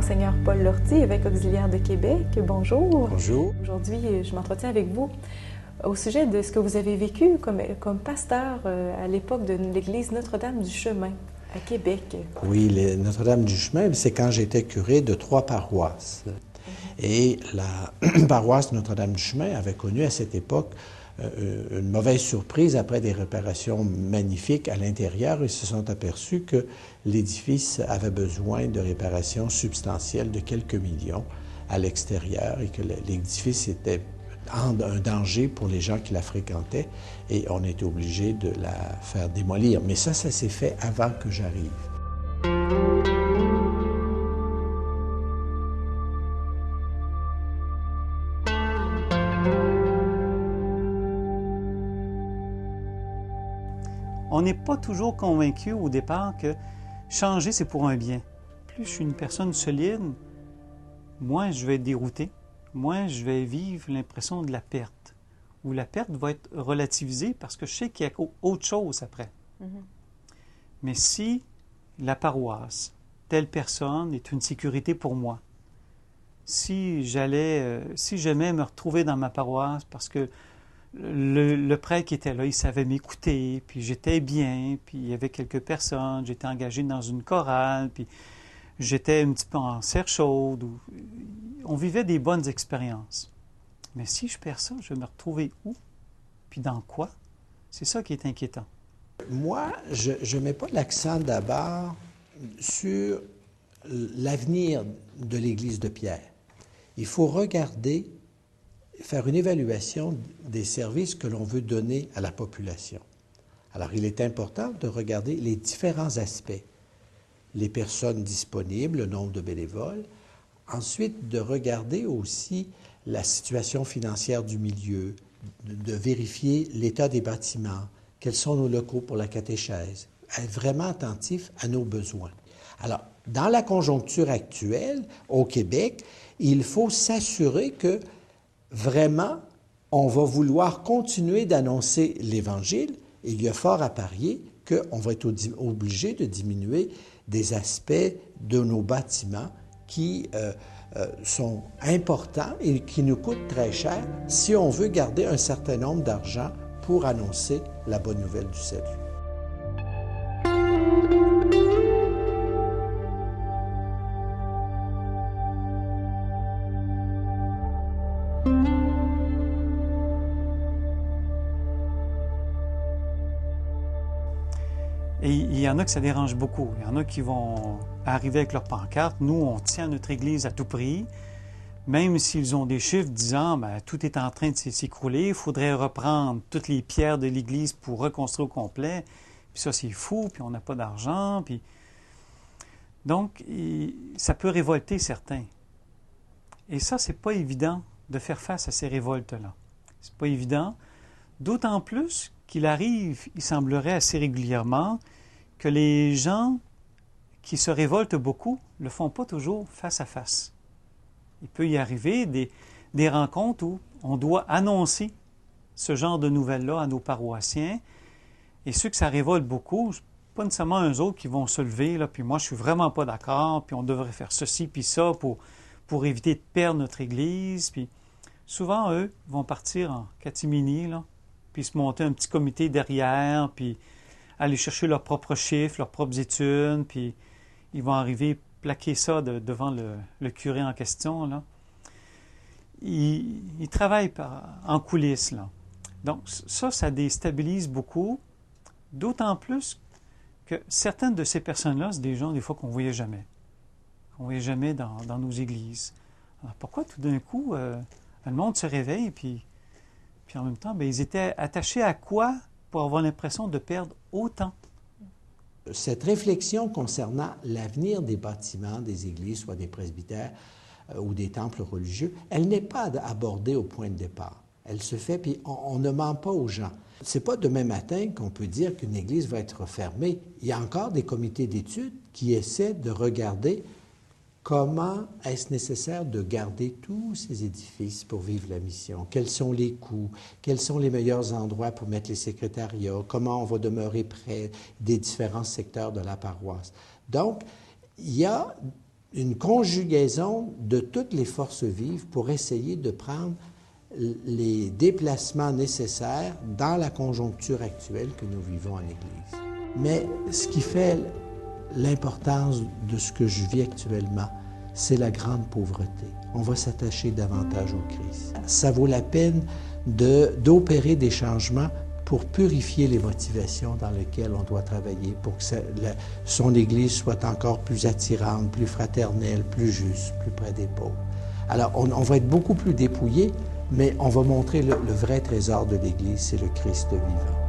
Monseigneur Paul Lortie, évêque auxiliaire de Québec. Bonjour. Bonjour. Aujourd'hui, je m'entretiens avec vous au sujet de ce que vous avez vécu comme pasteur à l'époque de l'Église Notre-Dame du Chemin à Québec. Oui, Notre-Dame du Chemin, c'est quand j'étais curé de 3 paroisses. Et la paroisse Notre-Dame du Chemin avait connu à cette époque une mauvaise surprise après des réparations magnifiques à l'intérieur. Ils se sont aperçus que l'édifice avait besoin de réparations substantielles de quelques millions à l'extérieur et que l'édifice était un danger pour les gens qui la fréquentaient et on était obligé de la faire démolir. Mais ça s'est fait avant que j'arrive. On n'est pas toujours convaincu au départ que changer, c'est pour un bien. Plus je suis une personne solide, moins je vais être dérouté, moins je vais vivre l'impression de la perte. Ou la perte va être relativisée parce que je sais qu'il y a autre chose après. Mais si la paroisse, telle personne est une sécurité pour moi, si j'aimais me retrouver dans ma paroisse parce que le prêtre qui était là, il savait m'écouter, puis j'étais bien, puis il y avait quelques personnes, j'étais engagé dans une chorale, puis j'étais un petit peu en serre chaude. On vivait des bonnes expériences. Mais si je perds ça, je vais me retrouver où? Puis dans quoi? C'est ça qui est inquiétant. Moi, je ne mets pas l'accent d'abord sur l'avenir de l'Église de Pierre. Il faut regarder, faire une évaluation des services que l'on veut donner à la population. Alors, il est important de regarder les différents aspects. Les personnes disponibles, le nombre de bénévoles. Ensuite, de regarder aussi la situation financière du milieu, de vérifier l'état des bâtiments, quels sont nos locaux pour la catéchèse, être vraiment attentif à nos besoins. Alors, dans la conjoncture actuelle, au Québec, il faut s'assurer que vraiment, on va vouloir continuer d'annoncer l'Évangile. Il y a fort à parier qu'on va être obligé de diminuer des aspects de nos bâtiments qui sont importants et qui nous coûtent très cher si on veut garder un certain nombre d'argent pour annoncer la bonne nouvelle du salut. Et il y en a que ça dérange beaucoup. Il y en a qui vont arriver avec leur pancarte. Nous, on tient notre Église à tout prix. Même s'ils ont des chiffres disant tout est en train de s'écrouler, il faudrait reprendre toutes les pierres de l'Église pour reconstruire au complet. Puis ça, c'est fou, puis on n'a pas d'argent. Puis... Donc, ça peut révolter certains. Et ça, c'est pas évident de faire face à ces révoltes-là. C'est pas évident. D'autant plus qu'il arrive, il semblerait assez régulièrement, que les gens qui se révoltent beaucoup ne le font pas toujours face à face. Il peut y arriver des rencontres où on doit annoncer ce genre de nouvelles-là à nos paroissiens. Et ceux que ça révolte beaucoup, c'est pas nécessairement eux autres qui vont se lever, là, puis moi je suis vraiment pas d'accord, puis on devrait faire ceci puis ça pour éviter de perdre notre Église. Puis souvent, eux vont partir en catimini, là, puis se monter un petit comité derrière, puis aller chercher leurs propres chiffres, leurs propres études, puis ils vont arriver plaquer ça devant le curé en question, là. Ils travaillent en coulisses, là. Donc ça déstabilise beaucoup, d'autant plus que certaines de ces personnes-là, c'est des gens, des fois, qu'on ne voyait jamais. Qu'on ne voyait jamais dans nos églises. Alors pourquoi tout d'un coup, le monde se réveille, puis en même temps, ils étaient attachés à quoi pour avoir l'impression de perdre autant? Cette réflexion concernant l'avenir des bâtiments, des églises, soit des presbytères ou des temples religieux, elle n'est pas abordée au point de départ. Elle se fait, puis on ne ment pas aux gens. Ce n'est pas demain matin qu'on peut dire qu'une église va être fermée. Il y a encore des comités d'études qui essaient de regarder comment est-ce nécessaire de garder tous ces édifices pour vivre la mission? Quels sont les coûts? Quels sont les meilleurs endroits pour mettre les secrétariats? Comment on va demeurer près des différents secteurs de la paroisse? Donc, il y a une conjugaison de toutes les forces vives pour essayer de prendre les déplacements nécessaires dans la conjoncture actuelle que nous vivons en Église. Mais ce qui fait l'importance de ce que je vis actuellement, c'est la grande pauvreté. On va s'attacher davantage au Christ. Ça vaut la peine d'opérer des changements pour purifier les motivations dans lesquelles on doit travailler, pour que son Église soit encore plus attirante, plus fraternelle, plus juste, plus près des pauvres. Alors, on va être beaucoup plus dépouillé, mais on va montrer le vrai trésor de l'Église, c'est le Christ vivant.